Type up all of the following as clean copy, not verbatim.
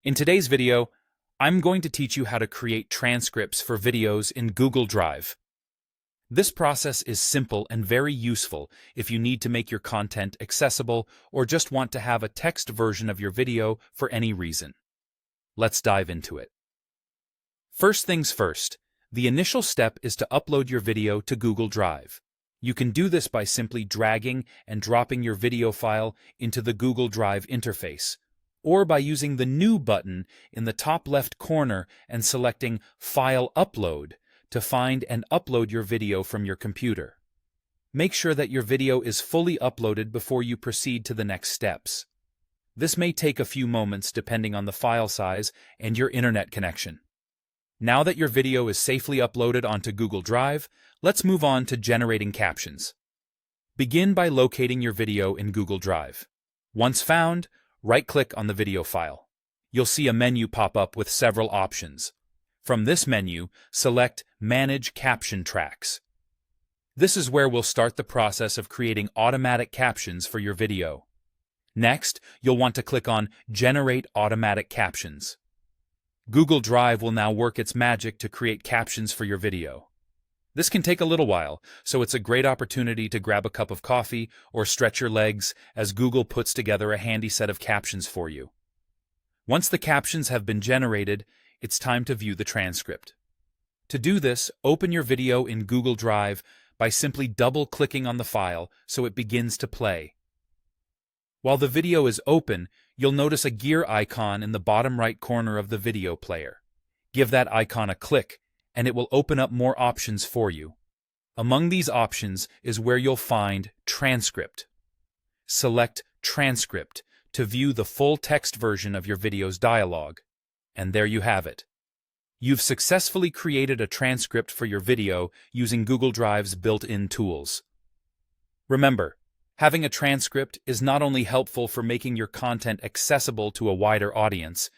In today's video, I'm going to teach you how to create transcripts for videos in Google Drive. This process is simple and very useful if you need to make your content accessible or just want to have a text version of your video for any reason. Let's dive into it. First things first, the initial step is to upload your video to Google Drive. You can do this by simply dragging and dropping your video file into the Google Drive interface, or by using the New button in the top left corner and selecting File Upload to find and upload your video from your computer. Make sure that your video is fully uploaded before you proceed to the next steps. This may take a few moments depending on the file size and your internet connection. Now that your video is safely uploaded onto Google Drive, let's move on to generating captions. Begin by locating your video in Google Drive. Once found, right-click on the video file. You'll see a menu pop up with several options. From this menu, select Manage Caption Tracks. This is where we'll start the process of creating automatic captions for your video. Next, you'll want to click on Generate Automatic Captions. Google Drive will now work its magic to create captions for your video. This can take a little while, so it's a great opportunity to grab a cup of coffee or stretch your legs as Google puts together a handy set of captions for you. Once the captions have been generated, it's time to view the transcript. To do this, open your video in Google Drive by simply double-clicking on the file so it begins to play. While the video is open, you'll notice a gear icon in the bottom right corner of the video player. Give that icon a click, and it will open up more options for you. Among these options is where you'll find Transcript. Select Transcript to view the full text version of your video's dialogue. And there you have it. You've successfully created a transcript for your video using Google Drive's built-in tools. Remember, having a transcript is not only helpful for making your content accessible to a wider audience,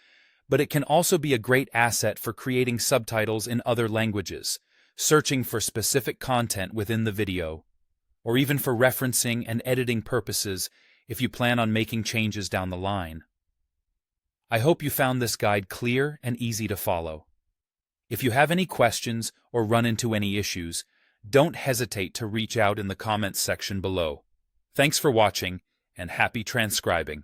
but it can also be a great asset for creating subtitles in other languages, searching for specific content within the video, or even for referencing and editing purposes if you plan on making changes down the line. I hope you found this guide clear and easy to follow. If you have any questions or run into any issues, don't hesitate to reach out in the comments section below. Thanks for watching, and happy transcribing.